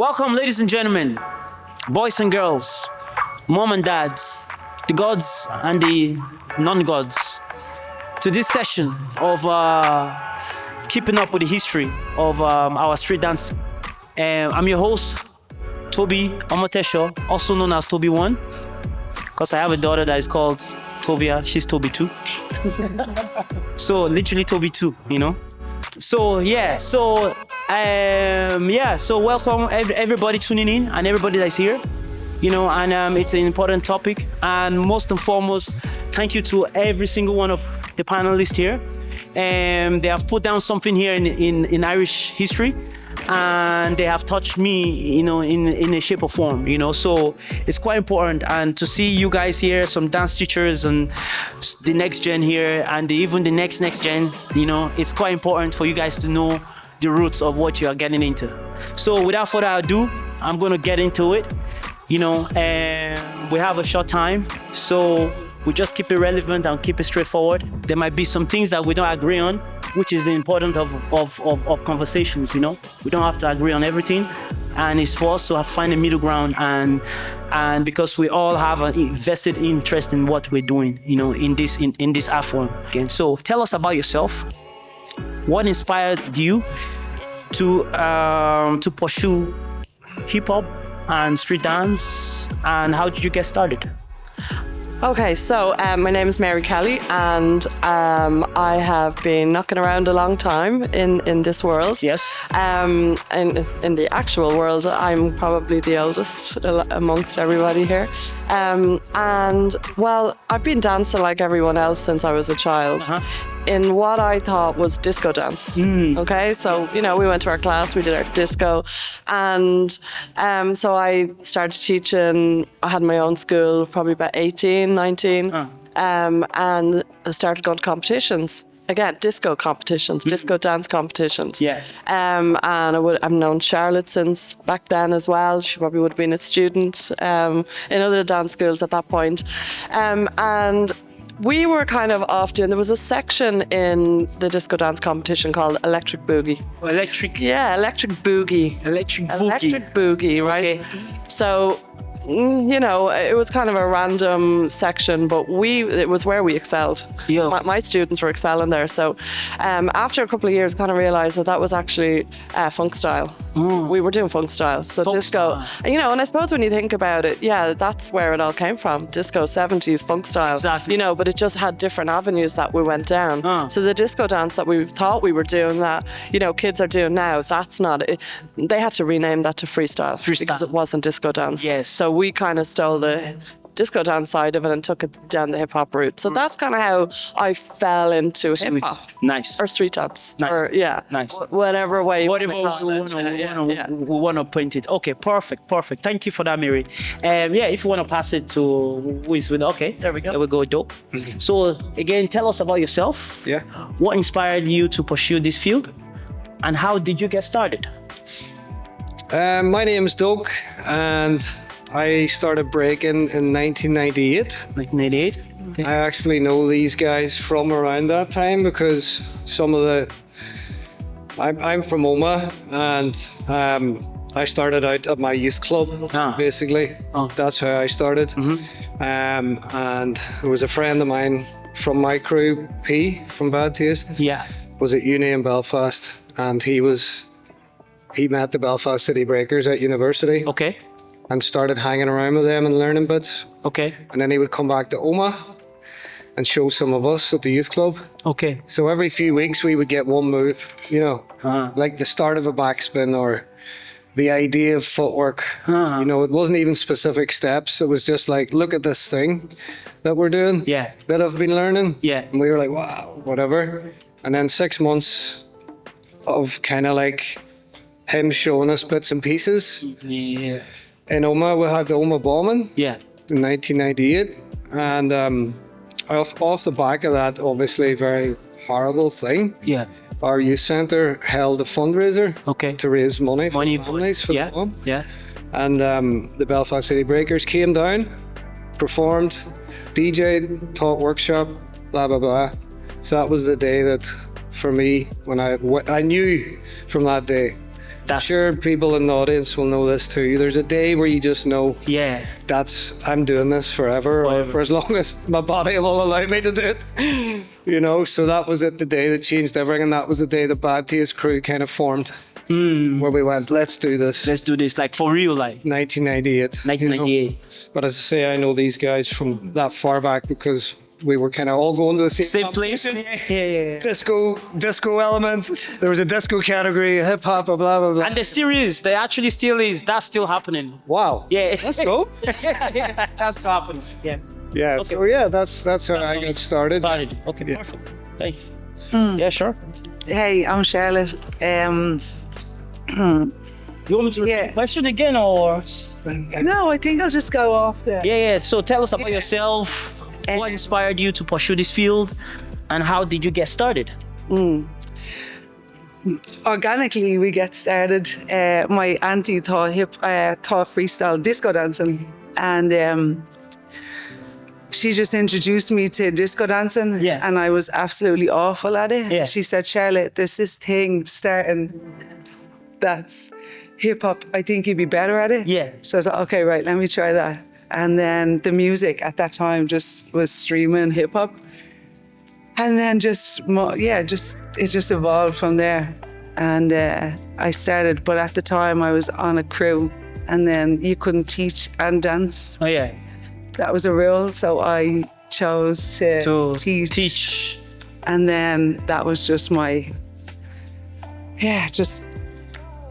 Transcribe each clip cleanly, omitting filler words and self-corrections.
Welcome, ladies and gentlemen, boys and girls, mom and dads, the gods and the non-gods, to this session of keeping up with the history of our street dance. I'm your host, Toby Omotesho, also known as Toby One, because I have a daughter that is called Tobia. She's Toby 2. So literally Toby 2, you know. So welcome everybody tuning in and everybody that's here, you know, and it's an important topic. And most and foremost, thank you to every single one of the panelists here. They have put down something here in Irish history, and they have touched me, you know, in a shape or form, you know. So it's quite important, and to see you guys here, some dance teachers and the next gen here, and even the next gen, you know, it's quite important for you guys to know the roots of what you are getting into. So without further ado, I'm gonna get into it, you know, and we have a short time, so we just keep it relevant and keep it straightforward. There might be some things that we don't agree on, which is the important of conversations, you know. We don't have to agree on everything, and it's for us to find a middle ground, and because we all have a vested interest in what we're doing, you know, in this art form. Again, so tell us about yourself. What inspired you to pursue hip hop and street dance, and how did you get started? Okay, so my name is Mary Kelly, and I have been knocking around a long time in this world. Yes. And in the actual world, I'm probably the oldest amongst everybody here. And well, I've been dancing like everyone else since I was a child. In what I thought was disco dance. Okay, so you know, we went to our class, we did our disco, and so I started teaching. I had my own school, probably about 18, 19, and I started going to competitions. Again, disco competitions, disco dance competitions. Yeah. And I've known Charlotte since back then as well. She probably would have been a student in other dance schools at that point. And we were kind of off doing, there was a section in the disco dance competition called Electric Boogie. Electric? Yeah, Electric Boogie. Electric Boogie. Electric Boogie, right? Okay. So, you know, it was kind of a random section, but it was where we excelled. Yeah. My students were excelling there. So after a couple of years, kind of realized that was actually funk style. We were doing funk style. So Funk disco, style. you know, and I suppose when you think about it, yeah, that's where it all came from. Disco, 70s, funk style. Exactly. You know, but it just had different avenues that we went down. So the disco dance that we thought we were doing, that, you know, kids are doing now, that's not it. They had to rename that to freestyle. Because it wasn't disco dance. Yes. So we kind of stole the disco dance side of it and took it down the hip hop route. So that's kind of how I fell into hip hop. Nice. Or street dance. Nice. Or Nice. Whatever way you Whatever we want to point it. Okay, perfect. Thank you for that, Mary. If you want to pass it to who is with, okay. There we go, Doke. So again, tell us about yourself. Yeah. What inspired you to pursue this field, and how did you get started? My name's Doke, and I started breaking in 1998. 1988. Okay. I actually know these guys from around that time because I'm from Oma, and I started out at my youth club, basically. That's how I started. And it was a friend of mine from my crew, P, from Bad Taste. Yeah. Was at uni in Belfast, and he met the Belfast City Breakers at university. Okay. And started hanging around with them and learning bits. Okay. And then he would come back to Oma and show some of us at the youth club. Okay. So every few weeks we would get one move, you know, like the start of a backspin or the idea of footwork. You know, it wasn't even specific steps. It was just like, look at this thing that we're doing. Yeah. That I've been learning. Yeah. And we were like, wow, whatever. And then 6 months of kind of like him showing us bits and pieces. Yeah. In Oma, we had the Oma bombing. Yeah. In 1998, and off the back of that, obviously very horrible thing. Yeah. Our youth centre held a fundraiser. Okay. To raise money for For families for the bomb. Yeah. And the Belfast City Breakers came down, performed, DJ'd, taught workshop, blah blah blah. So that was the day that, for me, when I knew from that day Sure, people in the audience will know this too. There's a day where you just know, Yeah. I'm doing this forever, or for as long as my body will allow me to do it. You know, so that was it, the day that changed everything, and that was the day the Bad Taste crew kind of formed, where we went, let's do this. Let's do this, like for real, like 1998. 1998. You know? But as I say, I know these guys from that far back because we were kind of all going to the Same place. Yeah. Disco element. There was a disco category, hip hop, blah blah blah. And there still is. There actually still is. That's still happening. Wow. Yeah. Let's go. Yeah. That's still happening. Yeah. Yeah. Okay. So yeah, that's how I got started. Okay. Yeah. Perfect. Thank you. Yeah. Sure. Hey, I'm Charlotte. You want me to repeat the question again, or? No, I think I'll just go off there. Yeah. So tell us about yourself. What inspired you to pursue this field, and how did you get started? Organically, we get started. My auntie taught freestyle disco dancing, and she just introduced me to disco dancing. Yeah. And I was absolutely awful at it. Yeah. She said, Charlotte, there's this thing starting that's hip hop. I think you'd be better at it. Yeah. So I was like, okay, right, let me try that. And then the music at that time just was streaming hip hop. And then it just evolved from there. And I started, but at the time I was on a crew, and then you couldn't teach and dance. Oh yeah. That was a rule, so I chose to teach. And then that was just just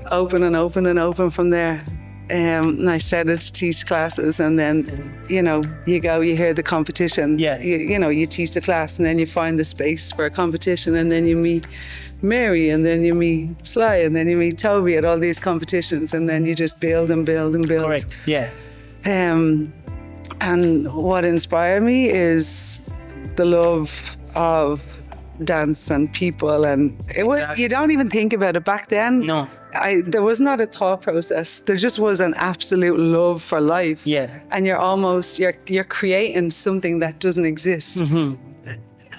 open and open and open from there. And I started to teach classes, and then, you hear the competition. Yeah. You teach the class, and then you find the space for a competition, and then you meet Mary, and then you meet Sly, and then you meet Toby at all these competitions, and then you just build and build and build. Correct. Yeah. And what inspired me is the love of dance and people, and you don't even think about it back then. No. There was not a thought process. There just was an absolute love for life. Yeah. And you're creating something that doesn't exist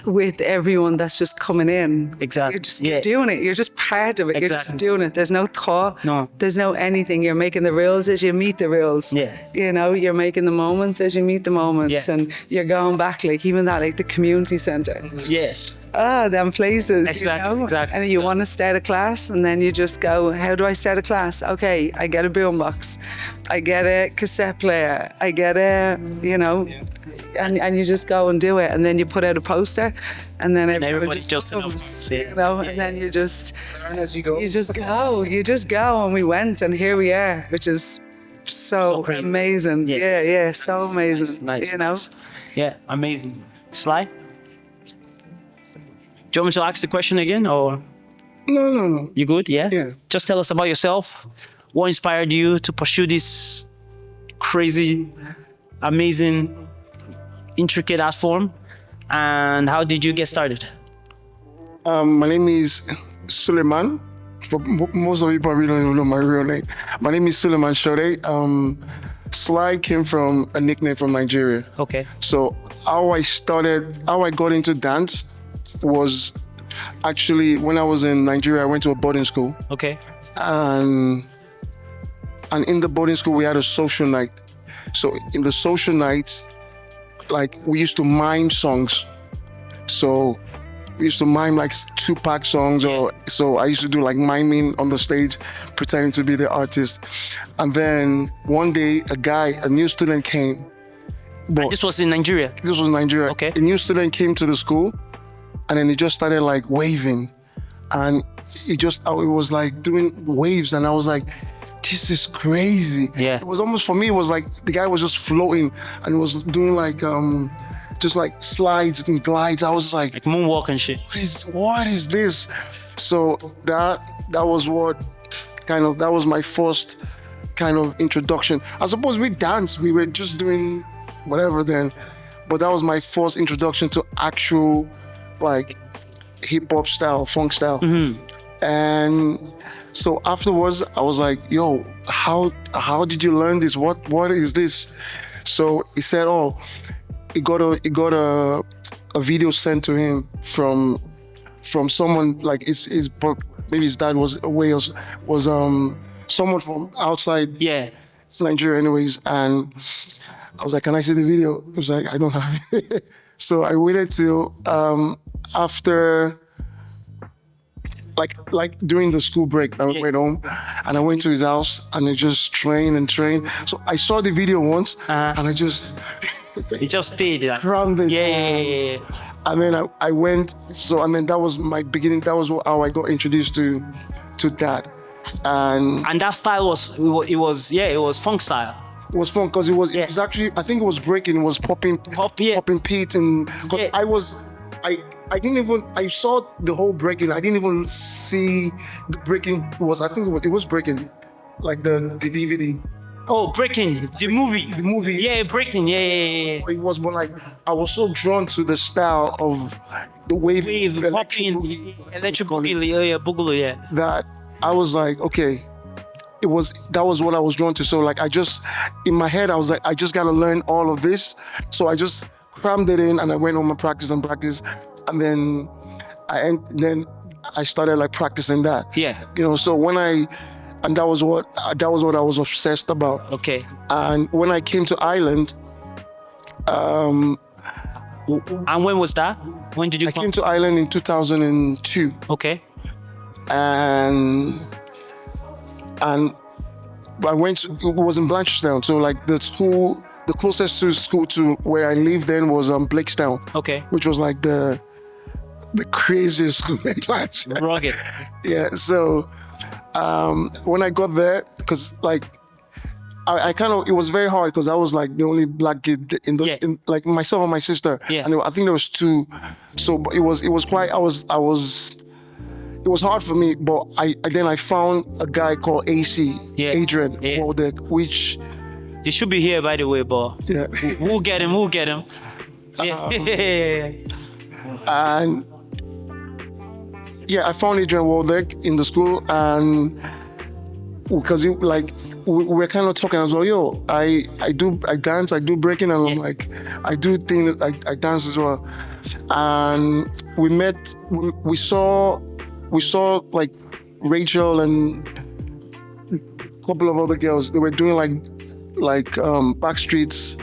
with everyone that's just coming in. Exactly. You're doing it. You're just part of it. Exactly. You're just doing it. There's no thought. No. There's no anything. You're making the rules as you meet the rules. Yeah. You're making the moments as you meet the moments. Yeah. And you're going back, like even that, like the community center. Yeah. Them places. Exactly. Exactly. And you want to start a class, and then you just go, how do I start a class? Okay, I get a boombox, I get a cassette player, I get and you just go and do it, and then you put out a poster, and then everybody just comes, enough. and then you just Learn as you go. you just go, and we went, and here we are, which is so crazy. amazing. Yeah, so amazing. Nice. Yeah, amazing. Sly? Do you want me to ask the question again, or? No. You good? Yeah? Yeah. Just tell us about yourself. What inspired you to pursue this crazy, amazing, intricate art form? And how did you get started? My name is Suleiman. Most of you probably don't even know my real name. My name is Suleiman Sode. Sly came from a nickname from Nigeria. Okay. So how I got into dance was actually when I was in Nigeria. I went to a boarding school, Okay. and in the boarding school we had a social night. So in the social night, like we used to mime songs. So we used to mime like Tupac songs, so I used to do like miming on the stage, pretending to be the artist. And then one day a new student came. But This was in Nigeria. this was Nigeria. Okay. A new student came to the school, and then he just started like waving, and it was like doing waves, and I was like, this is crazy. Yeah. It was almost, for me, it was like the guy was just floating and was doing like just like slides and glides. I was like, Moonwalk and shit. what is this? So that was that was my first kind of introduction. I suppose we danced, we were just doing whatever then, but that was my first introduction to actual like hip hop style, funk style. And so afterwards I was like, yo, how did you learn this? What is this? So he said, oh, he got a video sent to him from someone, like his maybe his dad was away, or was someone from outside Yeah. Nigeria, anyways. And I was like, "Can I see the video?" He was like, "I don't have it." So I waited till after. Like during the school break, I went home and I went to his house and I just trained and trained. So I saw the video once and I just It just stayed. Like, crammed it. yeah. And then I went. So and then that was my beginning. That was how I got introduced to that. And And that style it was funk style. it was fun because it was actually, I think it was breaking. It was popping Pete, and 'cause I didn't even, I saw the whole breaking. I didn't even see the breaking I think it was breaking, like the DVD. Oh, Breaking, the movie. The movie. Yeah, Breaking. Yeah. It was more like, I was so drawn to the style of the wave, Wave, popping, electric boogaloo, yeah. that I was like, okay, that was what I was drawn to. So like, I just, in my head, I was like, I just gotta learn all of this. So I just crammed it in and I went home and practiced. And then I started like practicing that. Yeah. You know, so that was what I was obsessed about. Okay. And when I came to Ireland, And when was that? When did you I come? came to Ireland in 2002. Okay. And I went it was in Blanchardstown. So like the closest to school to where I lived then was Blakestown. Okay. Which was like the craziest school in Blanchardstown. Rugged. Yeah. So when I got there, because like I kind of, it was very hard because I was like the only black kid in like myself and my sister. Yeah. And I think there was two. So but it was quite, it was hard for me, but I found a guy called AC, Adrian, Waldeck, which He should be here, by the way, but we'll get him. Yeah. And I found Adrian Waldeck in the school, and because we were kind of talking, I was like, yo, I dance, I do breaking, and I'm like, I do things, I dance as well. And we met, we saw like Rachel and a couple of other girls. They were doing like Backstreet's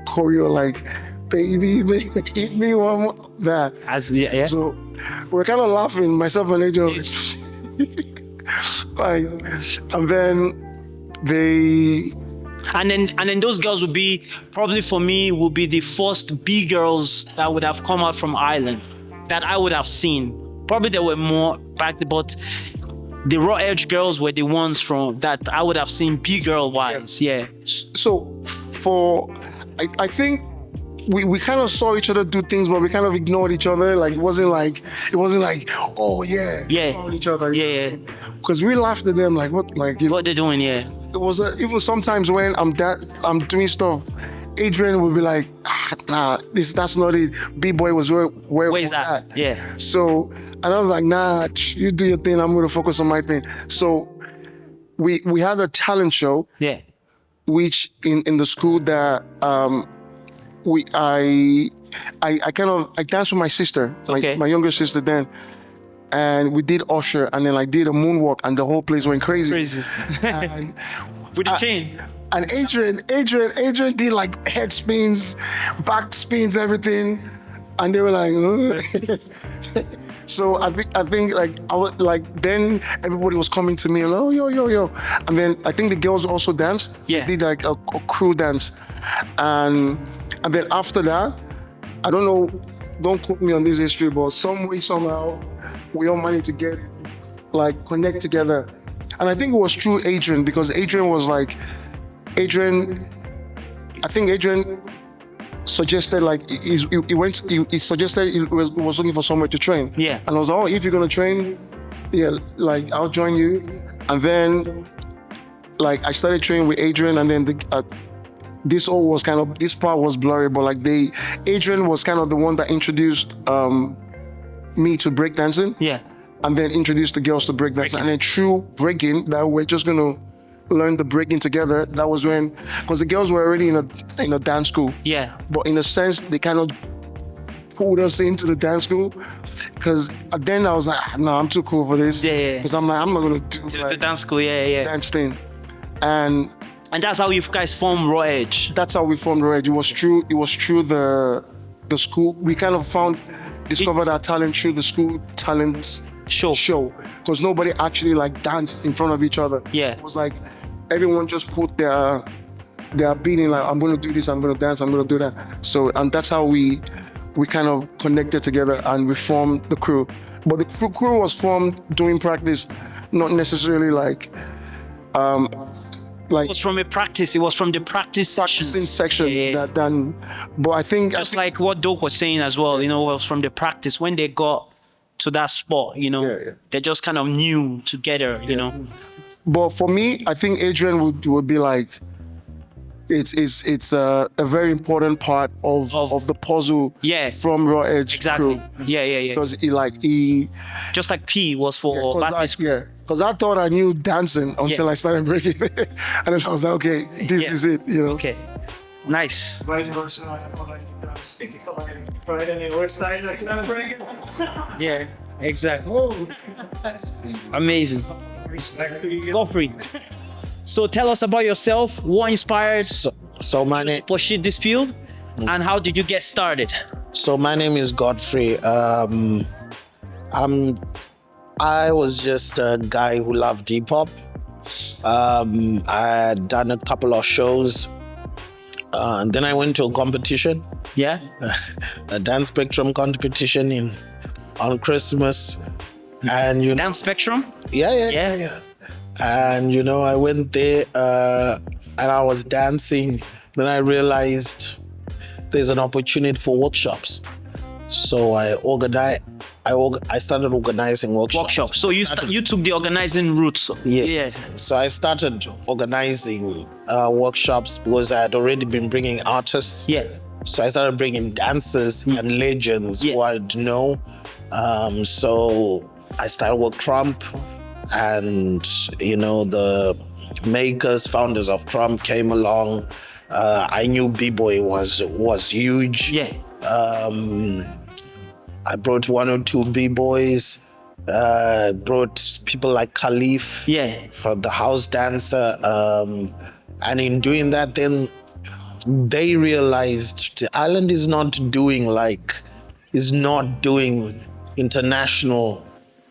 choreo, like baby, eat me one more, that. So we're kind of laughing, myself and Angel. Like, and then And then those girls would be, probably for me, would be the first B girls that would have come out from Ireland that I would have seen. Probably there were more back then, but the Raw Edge girls were the ones from that I would have seen B girl wise. Yeah. So I think we kind of saw each other do things, but we kind of ignored each other. Like it wasn't like, oh yeah, we found each other. Yeah. Because we laughed at them like, what, like, you know, What they're doing, yeah. it was even sometimes when I'm doing stuff, Adrian would be like, nah, that's not it. B-boy was where's that? Yeah. So, and I was like, nah, you do your thing, I'm gonna focus on my thing. So we had a talent show, which in the school that I danced with my sister, my younger sister then, and we did Usher, and then I did a moonwalk, and the whole place went crazy. And, with the chain. And Adrian did like head spins, back spins, everything, and they were like, ugh. So I think like I was like, then everybody was coming to me and oh yo, and then I think the girls also danced. Yeah. They did like a crew dance, and then after that, I don't know, don't quote me on this history, but some way somehow we all managed to get like connect together, and I think it was through Adrian, because Adrian was like. I think Adrian suggested like he suggested he was looking for somewhere to train. Yeah. And I was like, oh, if you're gonna train, like I'll join you. And then like I started training with Adrian, and then this part was blurry, but like Adrian was kind of the one that introduced me to breakdancing. Yeah. And then introduced the girls to breakdancing. And then through breaking, that we're just gonna learn the breaking together. That was when, because the girls were already in a dance school. Yeah. But in a sense, they kind of pulled us into the dance school, because then I was like, no, I'm too cool for this. Yeah. Because I'm like, I'm not gonna do The like, dance school, yeah. dance thing, and And that's how you guys formed Raw Edge. that's how we formed the Edge. It was true. It was through the school. We kind of discovered our talent through the school talent show, because nobody actually like danced in front of each other. Yeah. It was like everyone just put their beating, like, I'm gonna do this, I'm gonna dance, I'm gonna do that. So, and that's how we kind of connected together and we formed the crew. But the crew was formed during practice, not necessarily like It was from a practice. It was from the practice practicing sessions. section Yeah. that then. But I think Just like what Doke was saying as well, you know, it was from the practice when they got to that spot, you know, Yeah. they just kind of knew together, you know. But for me, I think Adrian would be like, it's a very important part of the puzzle. Yeah. From Raw Edge Exactly. crew. Yeah. Because he Just like P was for Baptist. because I thought I knew dancing until I started breaking it, and then I was like, okay, this Yeah. is it, you know. Okay. Nice. Vice versa, I don't like sticky right in the worst side, like that break. Yeah, exactly. Amazing. Respect to you. Godfrey. So tell us about yourself. What inspired So my name, pursue this field, and how did you get started? my name is Godfrey. I was just a guy who loved hip hop. I had done a couple of shows, and then I went to a competition, Yeah. a dance spectrum competition on Christmas, and Dance Spectrum. yeah. And I went there and I was dancing. Then I realized there's an opportunity for workshops. So I started organizing workshops. So you took the organizing route. So, Yes. Yeah. So I started organizing workshops because I had already been bringing artists. Yeah. So I started bringing dancers and legends who I'd know. So I started with Trump, and the founders of Trump came along. I knew B-Boy was huge. Yeah. I brought 1 or 2 B-Boys, brought people like Khalif for the house dancer. And in doing that, then they realized the island is not doing international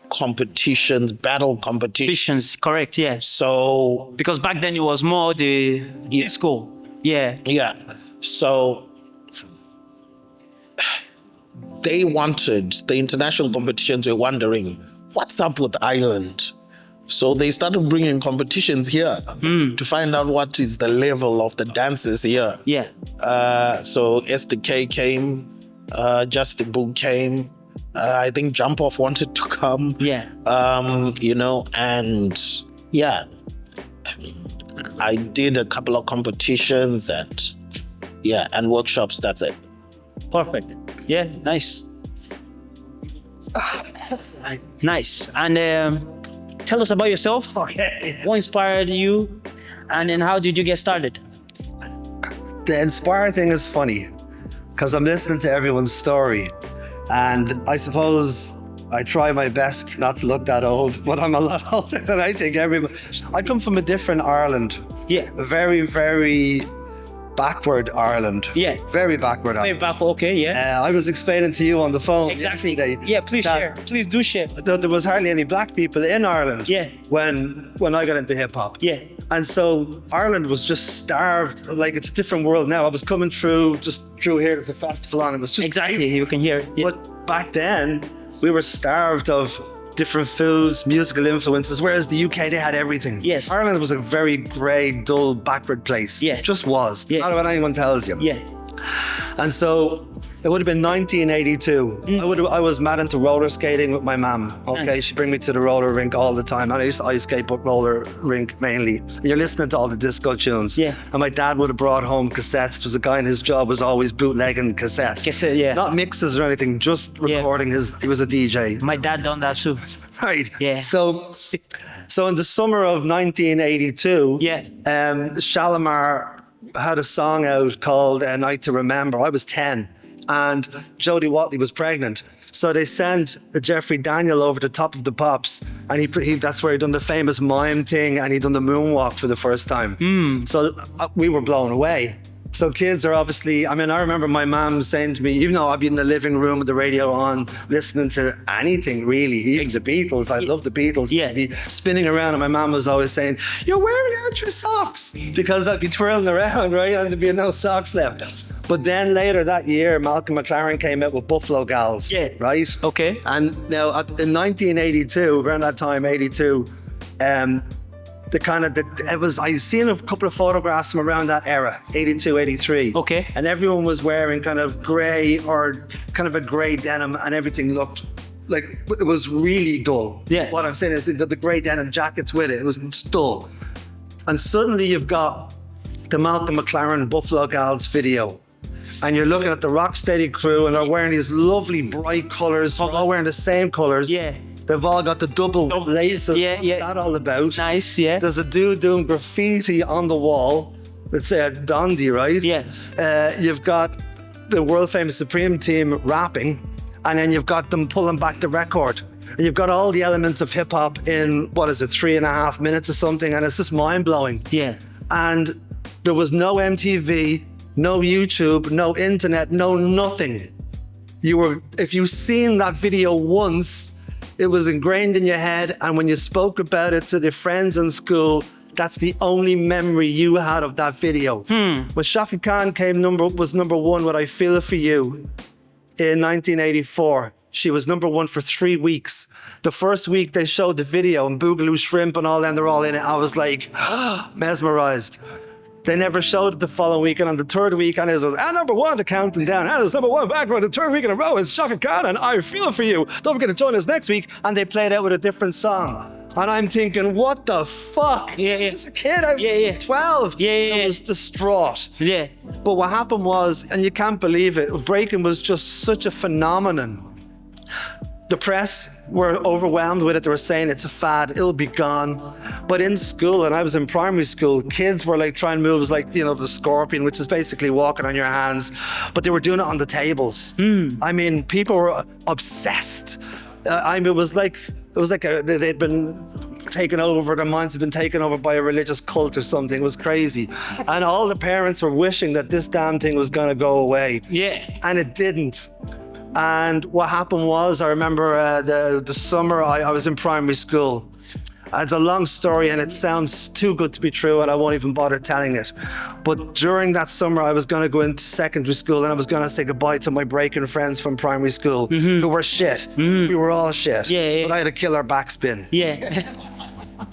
competitions, battle competitions. Correct, yeah. So, Because back then it was more the disco. Yeah. yeah. So they wanted, the international competitions were wondering, what's up with Ireland? So they started bringing competitions here to find out what is the level of the dancers here. Yeah. So SDK came, Justin Book came. I think Jump Off wanted to come. Yeah. And yeah, I did a couple of competitions and workshops. That's it. Perfect. Yeah, nice. Nice. And tell us about yourself. What inspired you? And then how did you get started? The inspired thing is funny because I'm listening to everyone's story, and I suppose I try my best not to look that old, but I'm a lot older than I think everyone. I come from a different Ireland. Yeah. A very, very backward Ireland. Yeah. Very backward Way Ireland. back, okay, yeah. I was explaining to you on the phone Exactly. yesterday Yeah, please that share. Please do share. There was hardly any black people in Ireland. Yeah. When I got into hip hop. Yeah. And so Ireland was just starved. Like, it's a different world now. I was coming through here to the festival, and it was just Exactly, you can hear it. Yeah. But back then, we were starved of different foods, musical influences, whereas the UK, they had everything. Yes. Ireland was a very grey, dull, backward place. Yeah. It just was. Yeah. Not what anyone tells you. Yeah. And so it would have been 1982. I was mad into roller skating with my mum. Okay, Nice. she'd bring me to the roller rink all the time. And I used to ice skate, but roller rink mainly. And you're listening to all the disco tunes. Yeah. And my dad would have brought home cassettes. There was a guy, and his job was always bootlegging cassettes. Cassette, yeah. Not mixes or anything, just Yeah. recording he was a DJ. My dad done that too. Right. Yeah. So in the summer of 1982, Yeah. Shalimar had a song out called A Night to Remember. I was 10. and Jodie Watley was pregnant. So they sent Jeffrey Daniel over to Top of the Pops, and that's where he done the famous mime thing, and he done the moonwalk for the first time. So we were blown away. So kids are obviously, I mean, I remember my mom saying to me, even though I'd be in the living room with the radio on, listening to anything really, even the Beatles, I love the Beatles, I'd be spinning around, and my mom was always saying, "You're wearing out your socks," because I'd be twirling around, right, and there'd be no socks left. But then later that year, Malcolm McLaren came out with Buffalo Gals, right? Okay. And now in 1982, around that time, 82, I seen a couple of photographs from around that era, 82, 83. Okay. And everyone was wearing kind of grey or kind of a grey denim, and everything looked like it was really dull. Yeah. What I'm saying is the grey denim jackets with it, it was dull. And suddenly you've got the Malcolm McLaren Buffalo Gals video. And you're looking at the Rocksteady crew, and they're wearing these lovely bright colours. They're all wearing the same colours. Yeah. They've all got the double laces. Yeah, yeah. What's that all about? Nice, yeah. There's a dude doing graffiti on the wall. It's Dondi, right? Yeah. You've got the world famous Supreme team rapping, and then you've got them pulling back the record. And you've got all the elements of hip hop in, 3.5 minutes or something, and it's just mind blowing. Yeah. And there was no MTV, no YouTube, no internet, no nothing. If you seen that video once, it was ingrained in your head, and when you spoke about it to the friends in school, that's the only memory you had of that video. When Shaka Khan was number one with I Feel It For You in 1984, she was number one for 3 weeks. The first week they showed the video, and Boogaloo Shrimp and all them, they're all in it. I was like, mesmerized. They never showed it the following week, and on the third week, and it was number one to counting down. And it's number one back for the third week in a row. It's Shaka Khan and I Feel It For You. Don't forget to join us next week. And they played out with a different song. And I'm thinking, what the fuck? Yeah, yeah. As a kid, I was 12. I was distraught. Yeah. But what happened was, and you can't believe it, breaking was just such a phenomenon. The press were overwhelmed with it. They were saying it's a fad, it'll be gone. But in school, and I was in primary school, kids were like trying moves like, the scorpion, which is basically walking on your hands, but they were doing it on the tables. I mean, people were obsessed. It was like they'd been taken over, their minds had been taken over by a religious cult or something. It was crazy. And all the parents were wishing that this damn thing was gonna go away. Yeah. And it didn't. And what happened was, I remember the summer I was in primary school. It's a long story, and it sounds too good to be true, and I won't even bother telling it. But during that summer, I was going to go into secondary school, and I was going to say goodbye to my breaking friends from primary school, who were shit. We were all shit. Yeah. But I had a killer backspin. Yeah.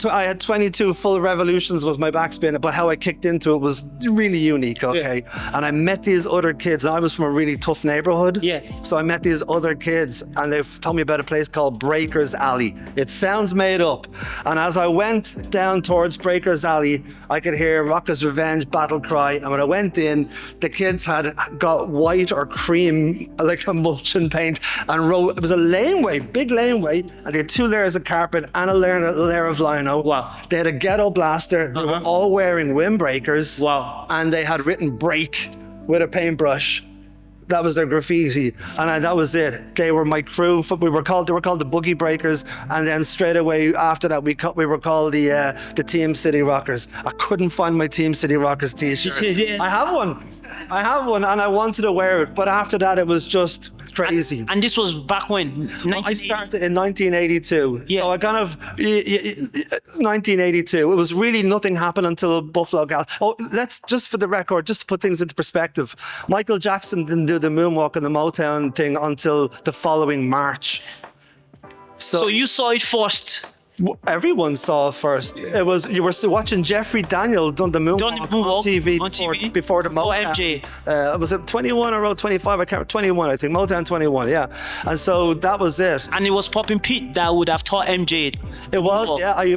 I had 22 full revolutions was my backspin, but how I kicked into it was really unique, okay? Yeah. And I met these other kids. I was from a really tough neighborhood. Yeah. So I met these other kids, and they told me about a place called Breakers Alley. It sounds made up. And as I went down towards Breakers Alley, I could hear Rocker's Revenge battle cry. And when I went in, the kids had got white or cream, like emulsion paint, and it was a laneway, big laneway, and they had 2 layers of carpet and a layer of lino. Wow. They had a ghetto blaster. They were all wearing windbreakers. Wow. And they had written break with a paintbrush. That was their graffiti. And that was it. They were my crew. They were called the Boogie Breakers. And then straight away after that, we were called the Team City Rockers. I couldn't find my Team City Rockers t-shirt. Yeah. I have one and I wanted to wear it. But after that, it was just crazy. And this was back when? I started in 1982. Yeah. So I kind of, 1982. It was really nothing happened until Buffalo Gal. Oh, let's just for the record, just to put things into perspective. Michael Jackson didn't do the moonwalk and the Motown thing until the following March. So you saw it first? Everyone saw it first. It was, you were watching Jeffrey Daniel done the moonwalk on TV before the Motown. MJ. Was it 21 or 25? I can't. 21, I think. Motown 21. Yeah. And so that was it. And it was Poppin' Pete that would have taught MJ. It was. Yeah. I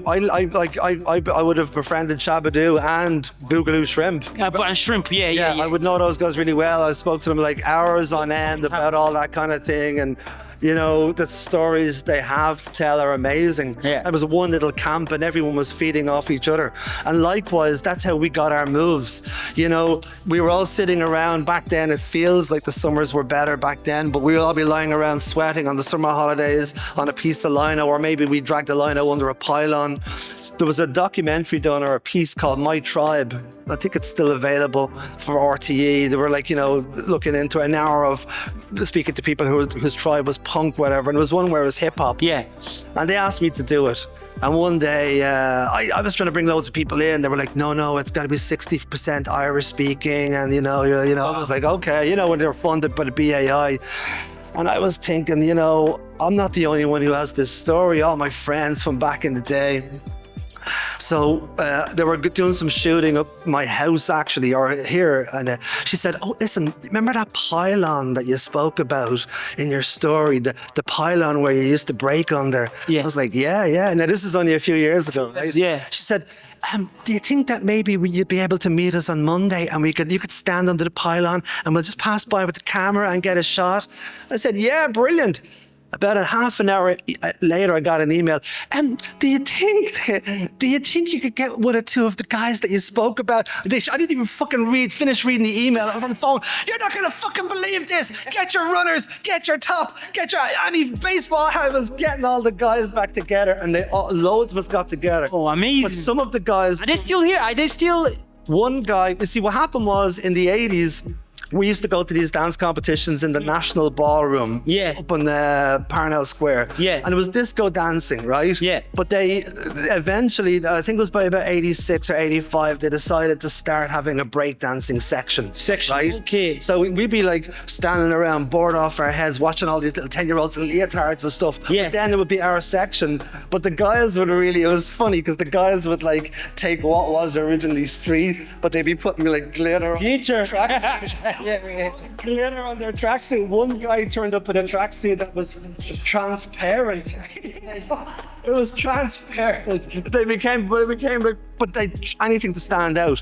would have befriended Shabadoo and Boogaloo Shrimp. And Shrimp. Yeah. I would know those guys really well. I spoke to them like hours on end about all that kind of thing, and You know, the stories they have to tell are amazing. Yeah. It was one little camp and everyone was feeding off each other. And likewise, that's how we got our moves. You know, we were all sitting around back then. It feels like the summers were better back then, but we would all be lying around sweating on the summer holidays on a piece of lino, or maybe we dragged a lino under a pylon. There was a documentary done, or a piece called My Tribe. I think it's still available for RTE. They were like, you know, looking into an hour of speaking to people whose tribe was punk, whatever. And there was one where it was hip hop. Yeah. And they asked me to do it. And one day, I was trying to bring loads of people in. They were like, no, it's got to be 60% Irish speaking. And, you know, I was like, okay, you know, when they're funded by the BAI. And I was thinking, you know, I'm not the only one who has this story. All my friends from back in the day. So they were doing some shooting up my house, actually, or here. And she said, oh, listen, remember that pylon that you spoke about in your story? The pylon where you used to break under? Yeah. I was like, yeah. Now, this is only a few years ago, right? Yeah. She said, do you think that maybe you'd be able to meet us on Monday and you could stand under the pylon and we'll just pass by with the camera and get a shot? I said, yeah, brilliant. About a half an hour later, I got an email. Do you think you could get one or two of the guys that you spoke about? I didn't even fucking finish reading the email. I was on the phone. You're not going to fucking believe this. Get your runners, get your top, and even baseball. I was getting all the guys back together, and loads of us got together. Oh, amazing. But some of the guys... Are they still here? One guy... You see, what happened was, in the 80s... We used to go to these dance competitions in the National Ballroom up on Parnell Square. Yeah. And it was disco dancing, right? Yeah. But they eventually, I think it was by about 86 or 85, they decided to start having a breakdancing section. Right? Okay. So we'd be like standing around, bored off our heads, watching all these little 10-year-olds in leotards and stuff. Yeah. But then it would be our section. But the guys would it was funny because the guys would like take what was originally street, but they'd be putting like glitter. Glitter on their tracksuit. One guy turned up in a tracksuit that was transparent. It was transparent. Anything to stand out.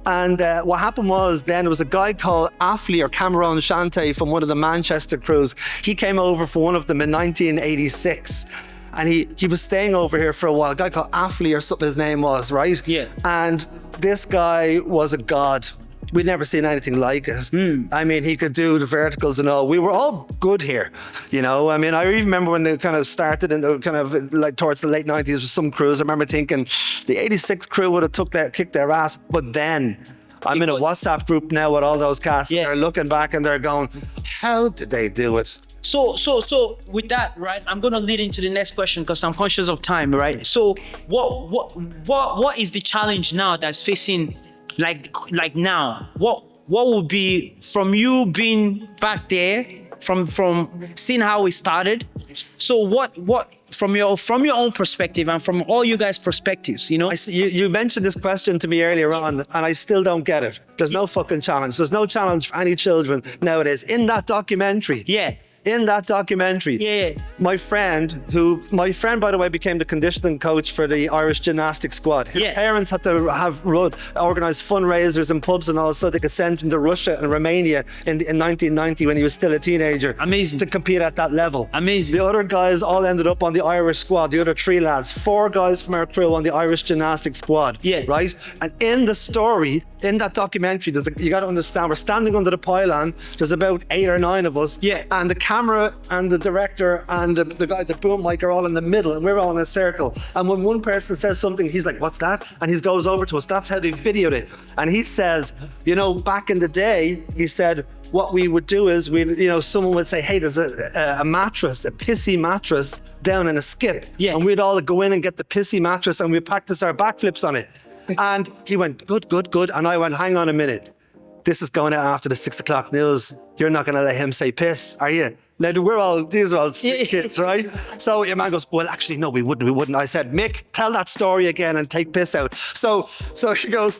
And what happened was then there was a guy called Affley or Cameron Shante from one of the Manchester crews. He came over for one of them in 1986. And he was staying over here for a while. A guy called Affley or something his name was, right? Yeah. And this guy was a god. We'd never seen anything like it. I mean, he could do the verticals and all. We were all good here, you know. I mean, I even remember when they kind of started in the kind of like towards the late 90s with some crews. I remember thinking the 86 crew would have kicked their ass. But then I'm in a WhatsApp group now with all those cats. Yeah. They're looking back and they're going, how did they do it? So with that, right, I'm gonna lead into the next question because I'm conscious of time, right? So what is the challenge now that's facing like now? What would be from you being back there, from seeing how it started? So what from your own perspective and from all you guys' perspectives, you know? You mentioned this question to me earlier on, and I still don't get it. There's no fucking challenge. There's no challenge for any children nowadays. In that documentary. Yeah. In that documentary, my friend, by the way, became the conditioning coach for the Irish gymnastics squad. His parents had to organise fundraisers in pubs and all, so they could send him to Russia and Romania in 1990 when he was still a teenager. Amazing. To compete at that level. Amazing. The other guys all ended up on the Irish squad. The other 3 lads, 4 guys from our crew on the Irish gymnastics squad. Yeah. Right. And in the story, in that documentary, you got to understand, we're standing under the pylon. There's about 8 or 9 of us. Yeah. And the camera and the director and the guy, the boom mic are all in the middle, and we're all in a circle. And when one person says something, he's like, "What's that?" And he goes over to us. That's how they videoed it. And he says, you know, back in the day, he said, what we would do is someone would say, hey, there's a mattress, a pissy mattress down in a skip. Yeah. And we'd all go in and get the pissy mattress and we'd practice our backflips on it. And he went, good. And I went, hang on a minute. This is going out after the 6 o'clock news. You're not going to let him say piss, are you? Now, these are all street kids, right? So your man goes, well, actually, no, we wouldn't. I said, Mick, tell that story again and take piss out. So he goes,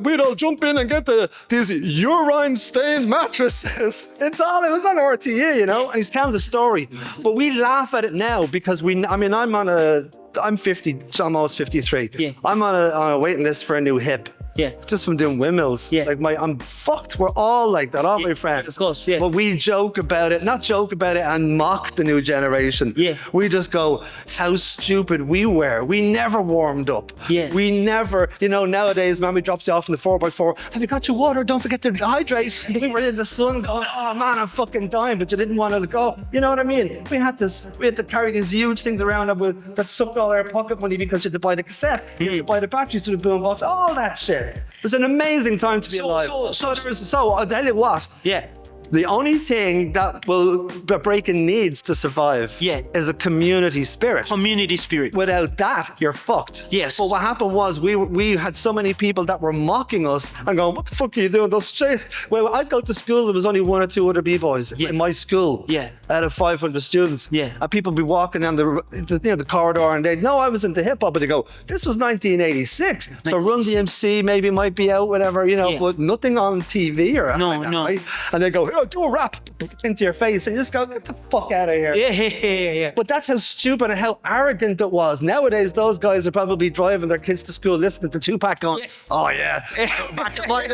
we'd all jump in and get these urine-stained mattresses. It was on RTE, you know, and he's telling the story. But we laugh at it now because I'm 50, almost 53. Yeah. I'm on a waiting list for a new hip. Yeah. Just from doing windmills. Yeah. Like I'm fucked. We're all like that, all my friends. Of course, yeah. But we joke about it, not joke about it and mock the new generation. Yeah. We just go, how stupid we were. We never warmed up. Yeah. We never, nowadays, mommy drops you off in the 4x4. Have you got your water? Don't forget to hydrate. We were in the sun going, oh man, I'm fucking dying, but you didn't want to go. You know what I mean? We had to carry these huge things around that sucked all our pocket money because you had to buy the cassette, you had to buy the batteries to the boombox, all that shit. It was an amazing time to be alive. So I'll tell you what. Yeah. The only thing that breaking needs to survive is a community spirit. Community spirit. Without that, you're fucked. Yes. But what happened was we had so many people that were mocking us and going, what the fuck are you doing? Those shit. Well, I'd go to school, there was only 1 or 2 other B-boys in my school. Yeah. Out of 500 students. Yeah. And people be walking down the corridor and they'd know I was into hip hop, but they go, this was 1986. So Run DMC maybe might be out, whatever, but nothing on TV or anything like that, right? And they go, do a rap into your face, and you just go, get the fuck out of here. Yeah. But that's how stupid and how arrogant it was. Nowadays, those guys are probably driving their kids to school listening to Tupac going, oh yeah, back in my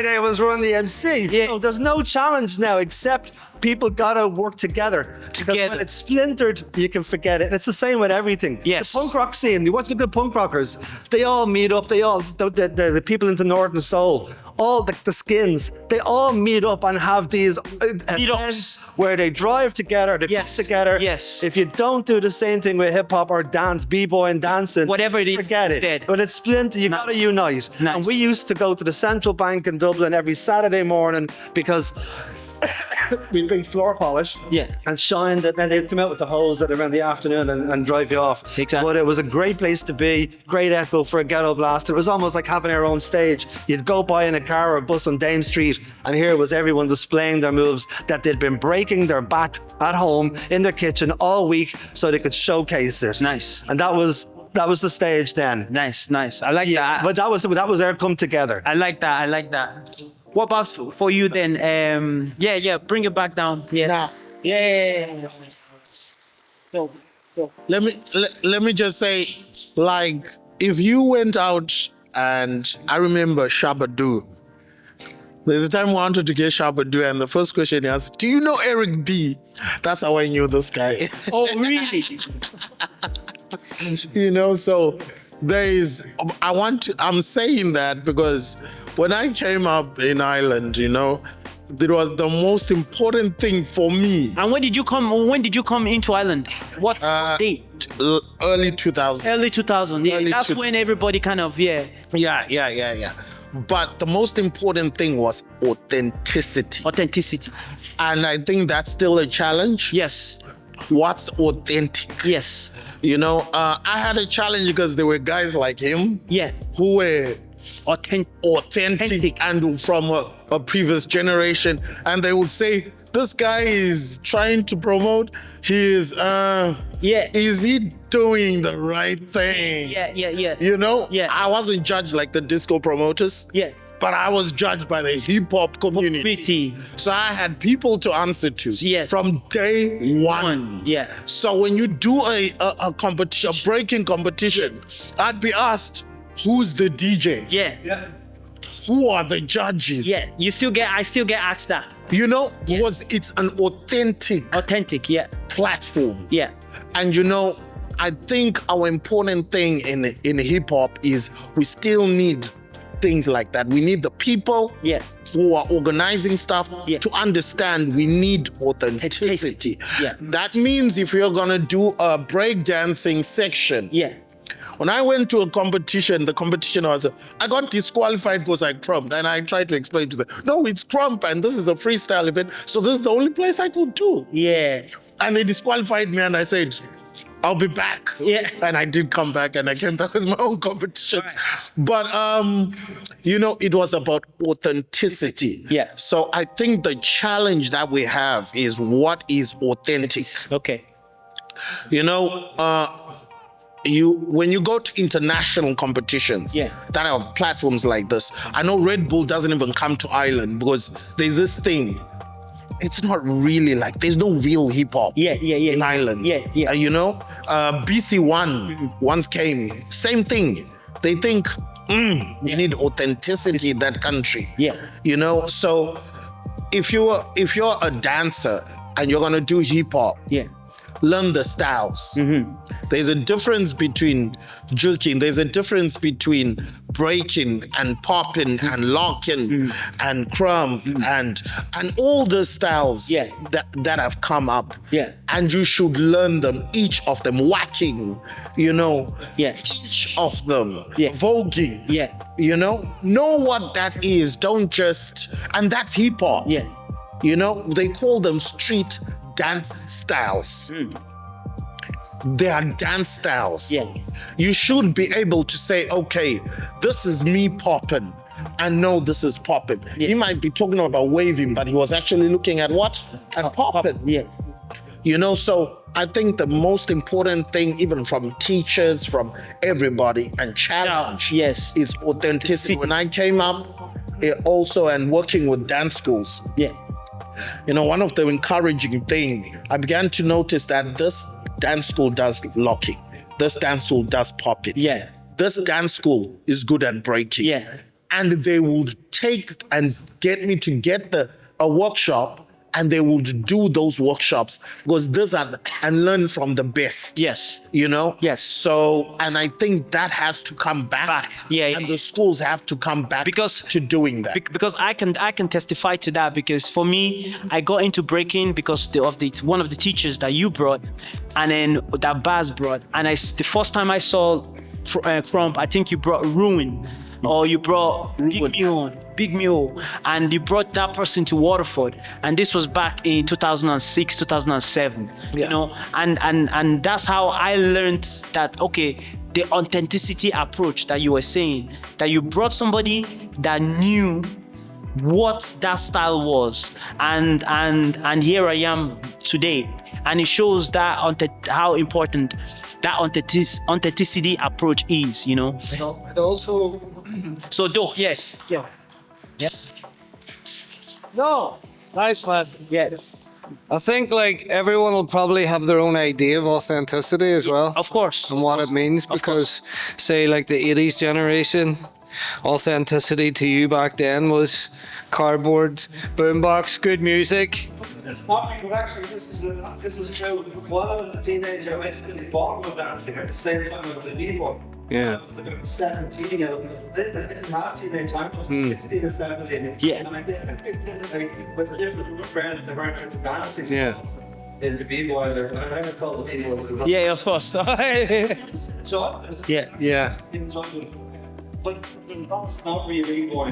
day, it was Run DMC. Yeah. So there's no challenge now except people gotta work together. Because when it's splintered, you can forget it. And it's the same with everything. Yes. The punk rock scene, you watch the good punk rockers, they all meet up, the people into Northern Soul, all the skins, they all meet up and have these events where they drive together, they piece together. Yes. If you don't do the same thing with hip hop or dance, b-boy and dancing, whatever it is, forget it. dead. But it's splintered, you gotta unite. Nice. And we used to go to the Central Bank in Dublin every Saturday morning because we'd bring floor polish and shine that, then they'd come out with the hose at around the afternoon and drive you off. Exactly. But it was a great place to be, great echo for a ghetto blaster. It was almost like having our own stage. You'd go by in a car or a bus on Dame Street and here was everyone displaying their moves that they'd been breaking their back at home in their kitchen all week so they could showcase it. Nice. And that was the stage then. Nice. I like that. But that was our come together. I like that. What about for you then? Bring it back down. Yeah. Now, Yeah. Go. let me just say, like, if you went out and I remember Shabadoo. There's a time I wanted to get Shabadoo and the first question he asked, do you know Eric B? That's how I knew this guy. Oh, really? So I'm saying that because when I came up in Ireland, it was the most important thing for me. And when did you come into Ireland? What date? Early 2000s. Early 2000. Yeah, Early that's when everybody kind of Yeah. But the most important thing was authenticity. Authenticity. And I think that's still a challenge. Yes. What's authentic? Yes. I had a challenge because there were guys like him who were authentic and from a previous generation, and they would say, this guy is trying to promote, is he doing the right thing? Yeah. I wasn't judged like the disco promoters, but I was judged by the hip-hop community. So I had people to answer to from day one. Yeah. So when you do a competition, a breaking competition, I'd be asked, who's the DJ? Yeah. Who are the judges? Yeah. I still get asked that. Because it's an authentic platform. Yeah. And I think our important thing in hip hop is we still need things like that. We need the people who are organizing stuff to understand we need authenticity. Yeah. That means if you're gonna do a breakdancing section, when I went to a competition, the competition I got disqualified because I crumped, and I tried to explain to them, no, it's crump, and this is a freestyle event, so this is the only place I could do. Yeah. And they disqualified me, and I said, I'll be back. Yeah. And I did come back, and I came back with my own competitions. Right. But, it was about authenticity. Yeah. So I think the challenge that we have is what is authentic. Okay. When you go to international competitions that are platforms like this, I know Red Bull doesn't even come to Ireland because there's this thing. It's not really like, there's no real hip hop in Ireland. BC One once came, same thing. They think You need authenticity in that country. Yeah. You know, so if you're a dancer and you're gonna do hip hop, Yeah. learn the styles. There's a difference between jerking. There's a difference between breaking and popping and locking and crump and all the styles Yeah. that have come up. Yeah. And you should learn them, each of them, whacking, you know, Yeah. each of them, Yeah. voguing, Yeah. you know what that is. Don't just, and that's hip hop. Yeah. You know, they call them street dance styles. They are dance styles. Yeah. You should be able to say, okay, this is me popping. And no, this is popping. Yeah. He might be talking about waving, but he was actually looking at what? At popping. Yeah. You know, so I think the most important thing, even from teachers, from everybody, and challenge, Yes. is authenticity. When I came up, also and working with dance schools, Yeah. you know, one of the encouraging things, I began to notice that this dance school does locking. This dance school does popping. Yeah. This dance school is good at breaking. Yeah. And they would take and get me to get a workshop, and they would do those workshops because and learn from the best. Yes. You know? Yes. So, and I think that has to come back. Yeah. And the schools have to come back to doing that. Because I can testify to that, because for me, I got into breaking because of one of the teachers that you brought, and then that Baz brought, and the first time I saw Crump, I think you brought Ruin, or you brought Big Mule, and you brought that person to Waterford, and this was back in 2006, 2007. You know, and that's how I learned that, okay, the authenticity approach that you were saying, that you brought somebody that knew what that style was, and here I am today, and it shows that how important that authenticity approach is, you know. And also, So Doke, yes, yeah. no, nice man. Yeah. I think like everyone will probably have their own idea of authenticity as well. Of course. And what it means, because say like the 80s generation, authenticity to you back then was cardboard, boombox, good music. It's not me, but actually this is true. While I was a teenager, I used to be bottom dancing at the same time I was a b-boy. Yeah. I was like about 17. I didn't have teenage time, I was 16 or 17. Yeah. And I did like, with different friends that weren't into dancing. Yeah. In the b-boy, I never called the b-boy as well. Yeah, of course. So Yeah. Yeah. enjoying it. But it's not really b-boy.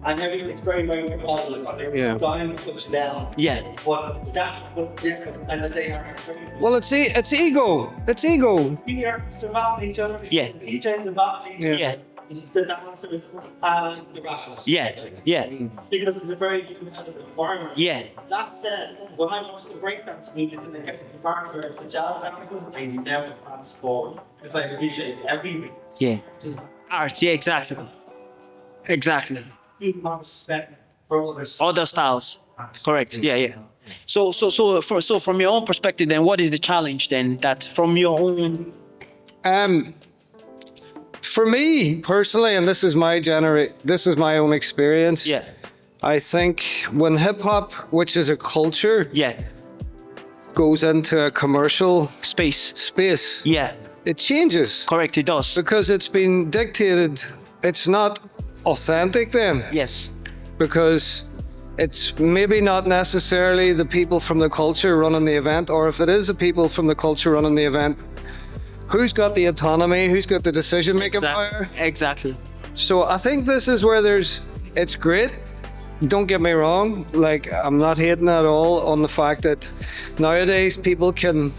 And everything's very, very public. Yeah. Dying to push down. Yeah. But and they are very. Well, it's ego. It's ego. We are surrounding each other. Yeah. The DJs surrounding each other. Yeah. The dancers and the rappers. Yeah. Yeah. Because it's a very competitive environment. Yeah. That said, when I watch the breakdance movies and they get to the part where it's a jazz dancers, I never fast forward. Because I appreciate everything. Yeah. Art. Yeah. Exactly. Exactly. People have respect for others. Other styles. Correct. Yeah. Yeah. So from your own perspective, then, what is the challenge then? That from your own. For me personally, and this is my own experience. Yeah. I think when hip hop, which is a culture, Yeah. goes into a commercial Space. Yeah. it changes Correct. It does. because it's been dictated. It's not authentic then, Yes. because it's maybe not necessarily the people from the culture running the event, or if it is the people from the culture running the event, who's got the autonomy, who's got the decision-making power? Exactly. So I think this is where it's great. Don't get me wrong, like I'm not hating at all on the fact that nowadays people can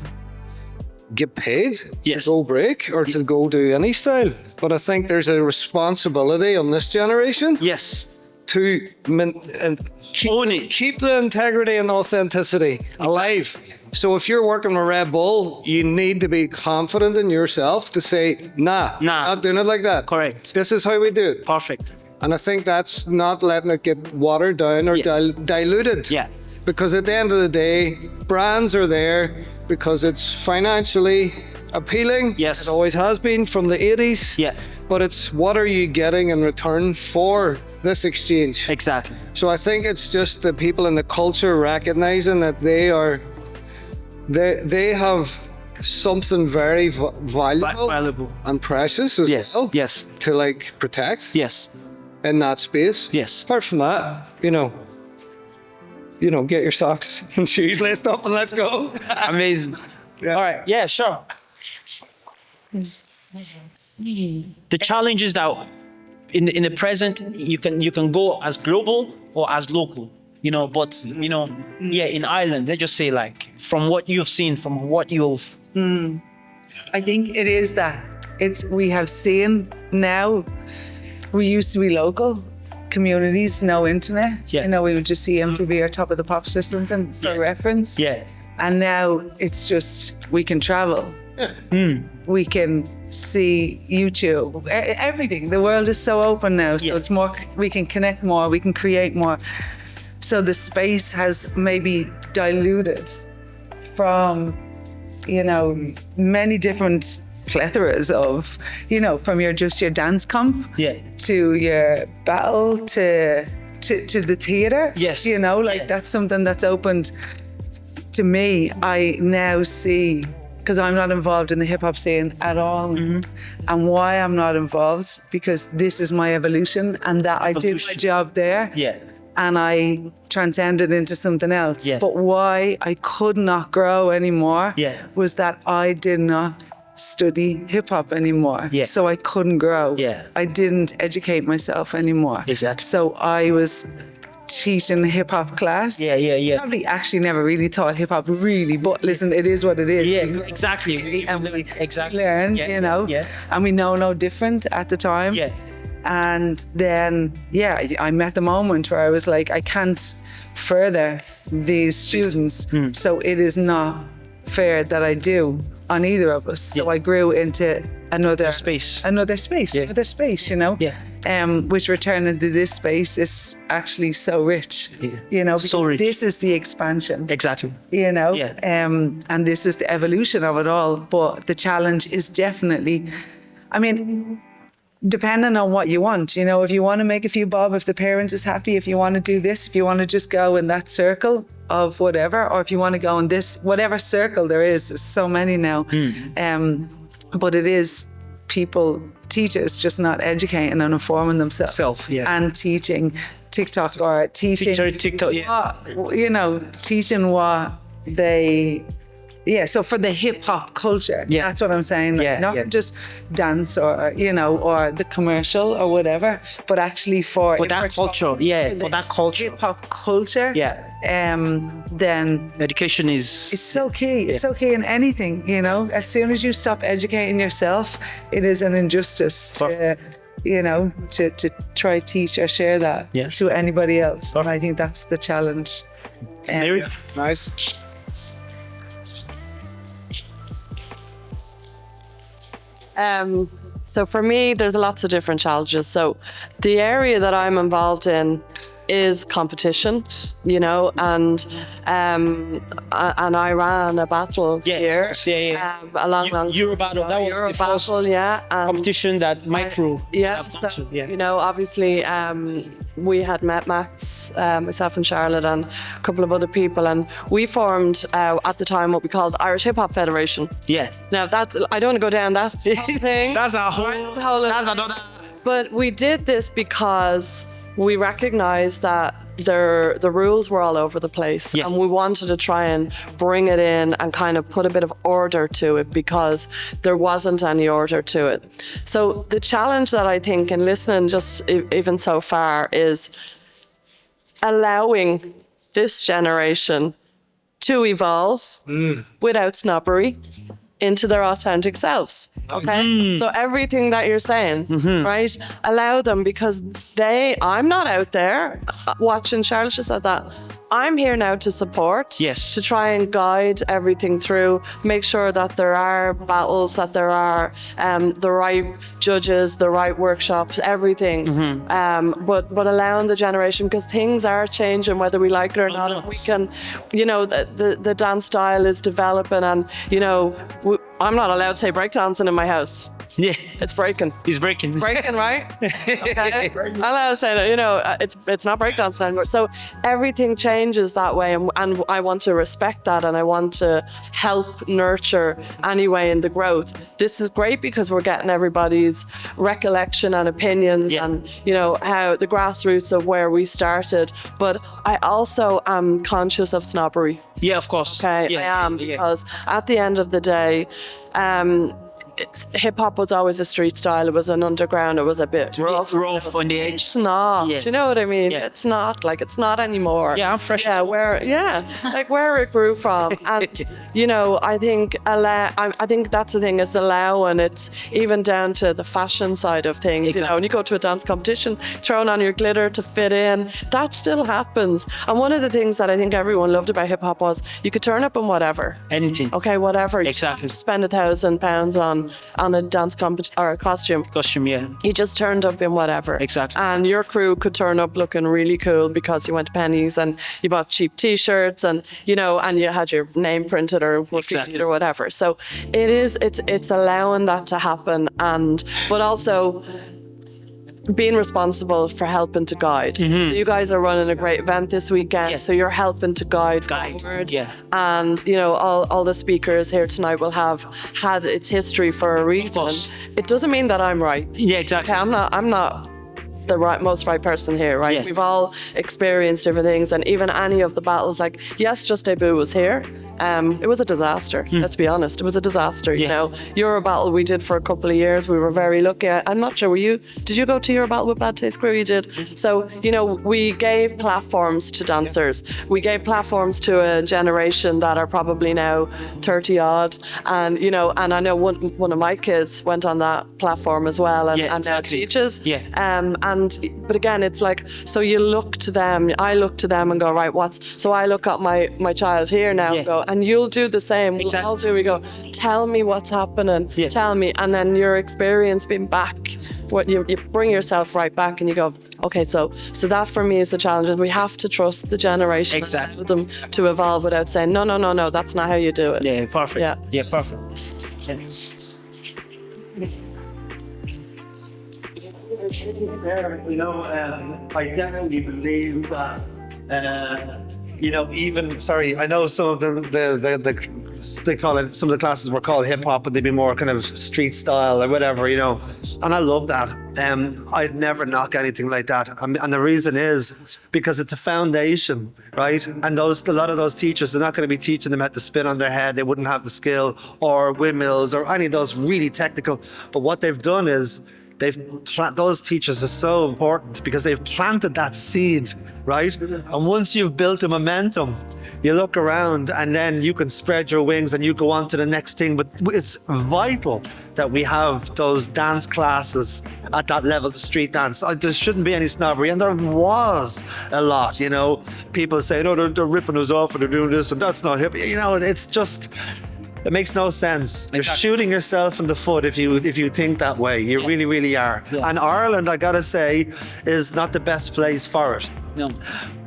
get paid Yes. to go break or to go do any style. But I think there's a responsibility on this generation Yes. to Own it. keep the integrity and authenticity alive. So if you're working with Red Bull, you need to be confident in yourself to say, nah, not doing it like that. Correct. This is how we do it. Perfect. And I think that's not letting it get watered down or diluted. Yeah. Because at the end of the day, brands are there because it's financially appealing. Yes. It always has been from the 80s. Yeah. but it's what are you getting in return for this exchange? Exactly. So I think it's just the people in the culture recognizing that they have something very valuable and precious as well. Yes. To like protect. Yes. In that space. Yes. Apart from that, get your socks and shoes laced up and let's go. Amazing. Yeah. All right. Yeah, sure. The challenge is that in the present you can go as global or as local, but in Ireland they just say like from what you've seen, from what you've. I think it is that we have seen now. We used to be local communities, no internet. Yeah. We would just see MTV or Top of the Pops or something for reference. Yeah. And now it's just we can travel. We can see YouTube, everything. The world is so open now, so it's more. We can connect more. We can create more. So the space has maybe diluted from, many different plethoras of, from your dance comp to your battle to the theater. Yes. That's something that's opened to me. I now see, because I'm not involved in the hip hop scene at all. And why I'm not involved, because this is my evolution and that I did my job there. Yeah. And I transcended into something else. Yeah. But why I could not grow anymore was that I did not study hip hop anymore. Yeah. So I couldn't grow. Yeah. I didn't educate myself anymore. Exactly. So I was teaching hip hop class. Yeah. Probably actually never really taught hip hop really, but listen, it is what it is. Yeah, exactly. And we exactly. learn, Yeah. and we know no different at the time. Yeah. And then, I met the moment where I was like, I can't further these students, so it is not fair that I do on either of us. So I grew into another space, which returning to this space is actually so rich, because so rich. This is the expansion. Exactly. And this is the evolution of it all. But the challenge is definitely, depending on what you want, if you want to make a few bob, if the parent is happy, if you want to do this, if you want to just go in that circle of whatever, or if you want to go in this, whatever circle there is, there's so many now. But it is teachers just not educating and informing themselves. And teaching TikTok or teaching TikTok, teaching what they. So for the hip hop culture, that's what I'm saying. Not just dance or the commercial or whatever, but actually for that culture. For that culture. Hip hop culture. Then education is. It's so key. It's so key in anything. As soon as you stop educating yourself, it is an injustice to try teach or share that to anybody else. And I think that's the challenge. Very nice. So for me, there's lots of different challenges. So the area that I'm involved in is competition, and I ran a battle here. A long Euro battle. That was Euro the first competition that my crew have gone to. Obviously, we had met Max, myself and Charlotte, and a couple of other people, and we formed at the time what we called Irish Hip Hop Federation. Now that I don't want to go down that thing. That's another. But we did this because we recognized that the rules were all over the place, and we wanted to try and bring it in and kind of put a bit of order to it, because there wasn't any order to it. So the challenge that I think in listening just even so far is allowing this generation to evolve without snobbery into their authentic selves. Okay? So everything that you're saying, right? Allow them, because I'm not out there watching. Charlotte just said that. I'm here now to support, to try and guide everything through, make sure that there are battles, that there are the right judges, the right workshops, everything. But allowing the generation, because things are changing whether we like it or not. We can, the dance style is developing, and I'm not allowed to say breakdancing in my house. Yeah, It's breaking. he's breaking. Breaking, right? Okay. I'm allowed to say that, you know, it's not breakdancing anymore. So everything changes that way, and I want to respect that, and I want to help nurture anyway in the growth. This is great because we're getting everybody's recollection and opinions, and you know how the grassroots of where we started. But I also am conscious of snobbery. Yeah, of course. Okay, Yeah, I am, because at the end of the day, hip hop was always a street style. It was an underground. It was a bit rough on the edge. It's not. Yeah. Do you know what I mean? Yeah. It's not. Like, it's not anymore. Yeah, I'm fresh. Yeah, where it grew from. And you know, I think I think that's the thing, is allowing. It's even down to the fashion side of things. Exactly. You know, when you go to a dance competition, throwing on your glitter to fit in, that still happens. And one of the things that I think everyone loved about hip hop was you could turn up in whatever. Anything. Okay, whatever. Exactly. You don't have to spend £1,000 on a dance or a costume. Costume, yeah. You just turned up in whatever. Exactly. And your crew could turn up looking really cool because you went to Penny's and you bought cheap T-shirts, and you know, and you had your name printed or graffitied or whatever. So it's allowing that to happen, but also being responsible for helping to guide. So you guys are running a great event this weekend, so you're helping to guide forward. Yeah. And you know, all the speakers here tonight will have had its history for a reason. It doesn't mean that I'm right. Yeah, exactly. Okay, I'm not the most right person here, right? Yeah. We've all experienced different things, and even any of the battles, like, yes, Just Debut was here. It was a disaster. Let's be honest. It was a disaster. You know, Euro Battle we did for a couple of years. We were very lucky. I'm not sure. Did you go to Euro Battle with Bad Taste Crew? You did. So you know, we gave platforms to dancers. We gave platforms to a generation that are probably now 30 odd, and you know, and I know one of my kids went on that platform as well, and now teaches. Yeah. But again, it's like, so you look to them. I look to them and go, right, so I look at my child here now and go, and you'll do the same. We'll all do. We go, tell me what's happening. Tell me, and then your experience being back, what you bring yourself right back, and you go, okay, so that for me is the challenge. And we have to trust the generation, and allow them to evolve without saying, no, that's not how you do it. Yeah, perfect. Yeah, perfect. You know, I definitely believe that. You know, I know some of they call it, some of the classes were called hip hop, but they'd be more kind of street style or whatever, you know. And I love that. I'd never knock anything like that. And the reason is because it's a foundation, right? And a lot of those teachers, they're not going to be teaching them how to spin on their head. They wouldn't have the skill, or windmills, or any of those really technical. But what they've done is, those teachers are so important because they've planted that seed, right? And once you've built the momentum, you look around and then you can spread your wings and you go on to the next thing. But it's vital that we have those dance classes at that level, the street dance. There shouldn't be any snobbery, and there was a lot, you know. People say, no, they're ripping us off and they're doing this, and that's not hip. You know, it's just... It makes no sense. You're shooting yourself in the foot if you think that way. You really, really are. Yeah. And Ireland, I gotta say, is not the best place for it. No.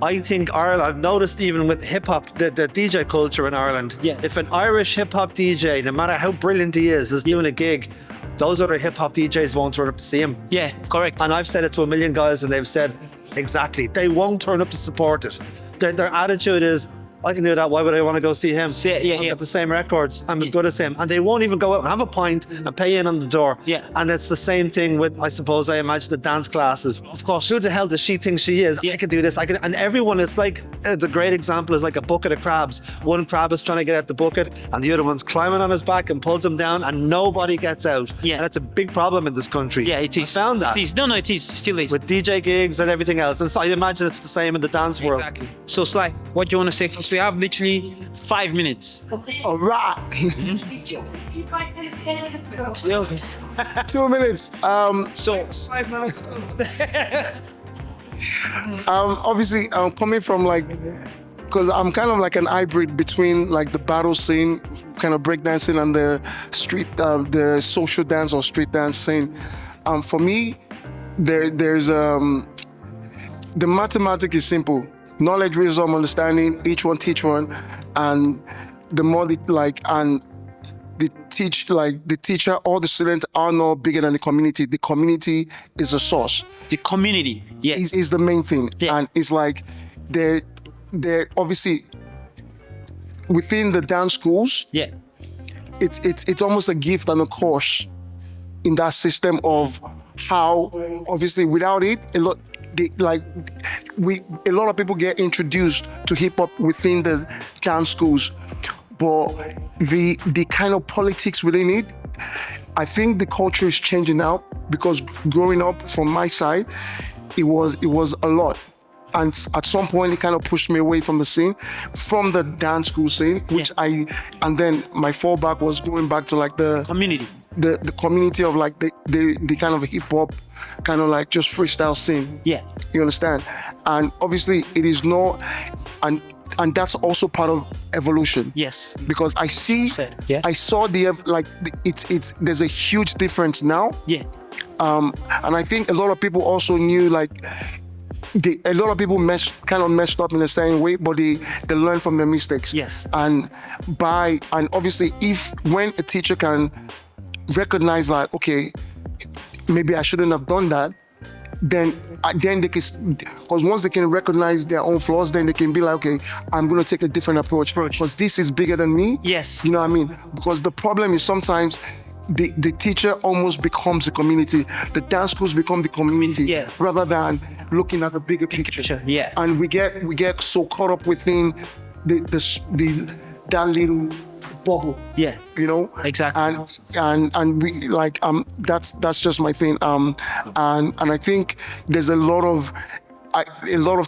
I think Ireland, I've noticed even with hip hop, the DJ culture in Ireland, if an Irish hip hop DJ, no matter how brilliant he is doing a gig, those other hip hop DJs won't turn up to see him. Yeah, correct. And I've said it to a million guys and they've said, exactly, they won't turn up to support it. Their attitude is, I can do that, why would I want to go see him? I've got the same records, I'm as good as him. And they won't even go out and have a pint and pay in on the door. Yeah. And it's the same thing with, I imagine, the dance classes. Of course. Who the hell does she think she is? I can do this, and everyone, it's like, the great example is like a bucket of crabs. One crab is trying to get out the bucket and the other one's climbing on his back and pulls him down and nobody gets out. Yeah. And it's a big problem in this country. Yeah, it is. I found that. It is. No, it is. It still is. With DJ gigs and everything else. And so I imagine it's the same in the dance world. Exactly. So Sly, what do you want to say? Because we have literally 5 minutes. All right. 2 minutes. So 5 minutes. Obviously, coming from because I'm kind of like an hybrid between like the battle scene, kind of breakdancing, and the street, the social dance or street dance scene. For me, there's the mathematic is simple: knowledge, wisdom, understanding. Each one teach one, and the more and the the teacher or the student are not bigger than the community. The community is a source. The community, yes. Is the main thing. Yeah. And it's like they're obviously within the dance schools, Yeah. it's almost a gift and a course in that system of how obviously without it a lot of people get introduced to hip hop within the dance schools, but the kind of politics within it, I think the culture is changing now, because growing up from my side, it was a lot. And at some point, it kind of pushed me away from the scene, from the dance school scene, which and then my fallback was going back to like the Community. the community of like the kind of hip hop, kind of like just freestyle scene. Yeah. You understand? And obviously, it is not, and that's also part of evolution. Yes. Because I Yeah. saw it's there's a huge difference now. Yeah. And I think a lot of people also knew like. A lot of people kind of messed up in the same way, but they learn from their mistakes. Yes. And obviously, when a teacher can recognize like, okay, maybe I shouldn't have done that, then they can, because once they can recognize their own flaws, then they can be like, okay, I'm going to take a different approach because this is bigger than me. Yes. You know what I mean? Because the problem is sometimes the teacher almost becomes the community. The dance schools become the community, rather than looking at the bigger picture. Yeah. And we get so caught up within that little bubble. Yeah. You know? Exactly. And we like that's just my thing. And I think there's a lot of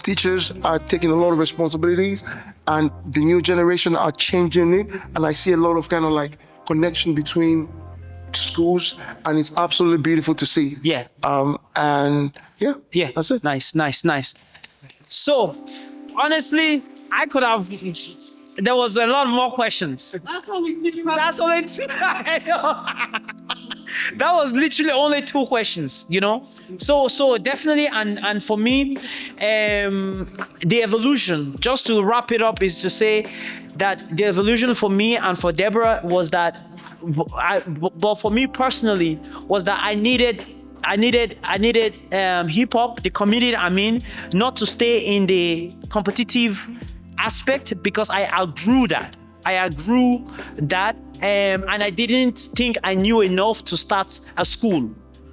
teachers are taking a lot of responsibilities, and the new generation are changing it. And I see a lot of kind of like connection between schools, and it's absolutely beautiful to see. Yeah. And yeah, that's it. Nice. So, honestly, I could have. There was a lot more questions. That's only two. I know. That was literally only 2 questions, you know. So definitely, and for me, the evolution. Just to wrap it up, is to say that the evolution for me and for Deborah was that. But for me personally, was that I needed hip hop, the community. I mean, not to stay in the competitive aspect, because I outgrew that. And I didn't think I knew enough to start a school,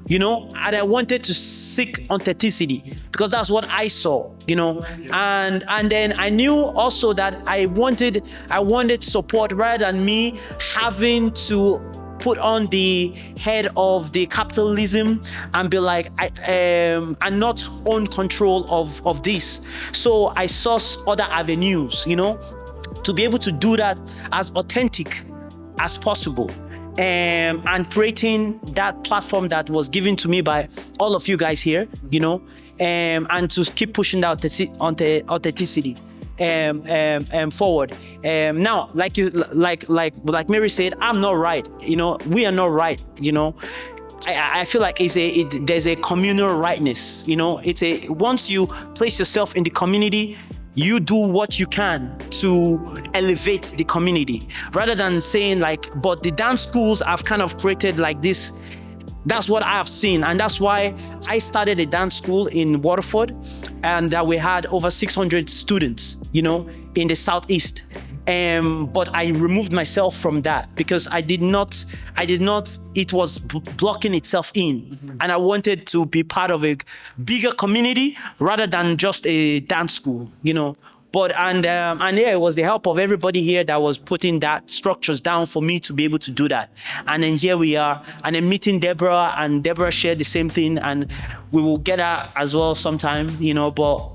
you know. And I wanted to seek authenticity, because that's what I saw, you know. And then I knew also that I wanted support, rather than me having to put on the head of the capitalism and be like, and not own control of this. So I saw other avenues, you know, to be able to do that as authentic as possible. And creating that platform that was given to me by all of you guys here, you know, and to keep pushing that authenticity forward. Now, like Mary said, I'm not right, you know, we are not right, you know. I feel like there's a communal rightness, you know. Once you place yourself in the community, you do what you can to elevate the community, rather than saying like, but the dance schools have kind of created like this. That's what I have seen, and that's why I started a dance school in Waterford, and we had over 600 students, you know, in the Southeast. But I removed myself from that because I did not, it was blocking itself in. And I wanted to be part of a bigger community rather than just a dance school, you know. But, and yeah, it was the help of everybody here that was putting that structures down for me to be able to do that. And then here we are, and then meeting Deborah, and Deborah shared the same thing, and we will get her as well sometime, you know. But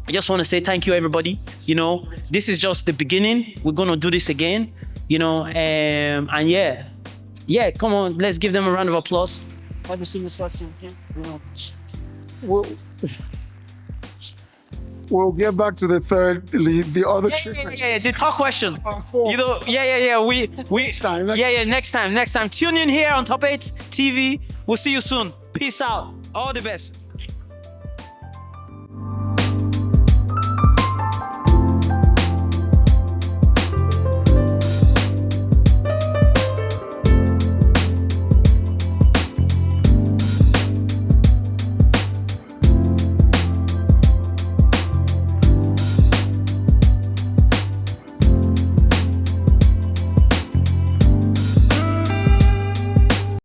I just want to say thank you, everybody. You know, this is just the beginning. We're going to do this again, you know, and yeah, come on, let's give them a round of applause. Have you seen this question? We'll get back to the other trick. Yeah, the talk question. You know, we next time. Next time. Tune in here on Top 8 TV. We'll see you soon. Peace out. All the best.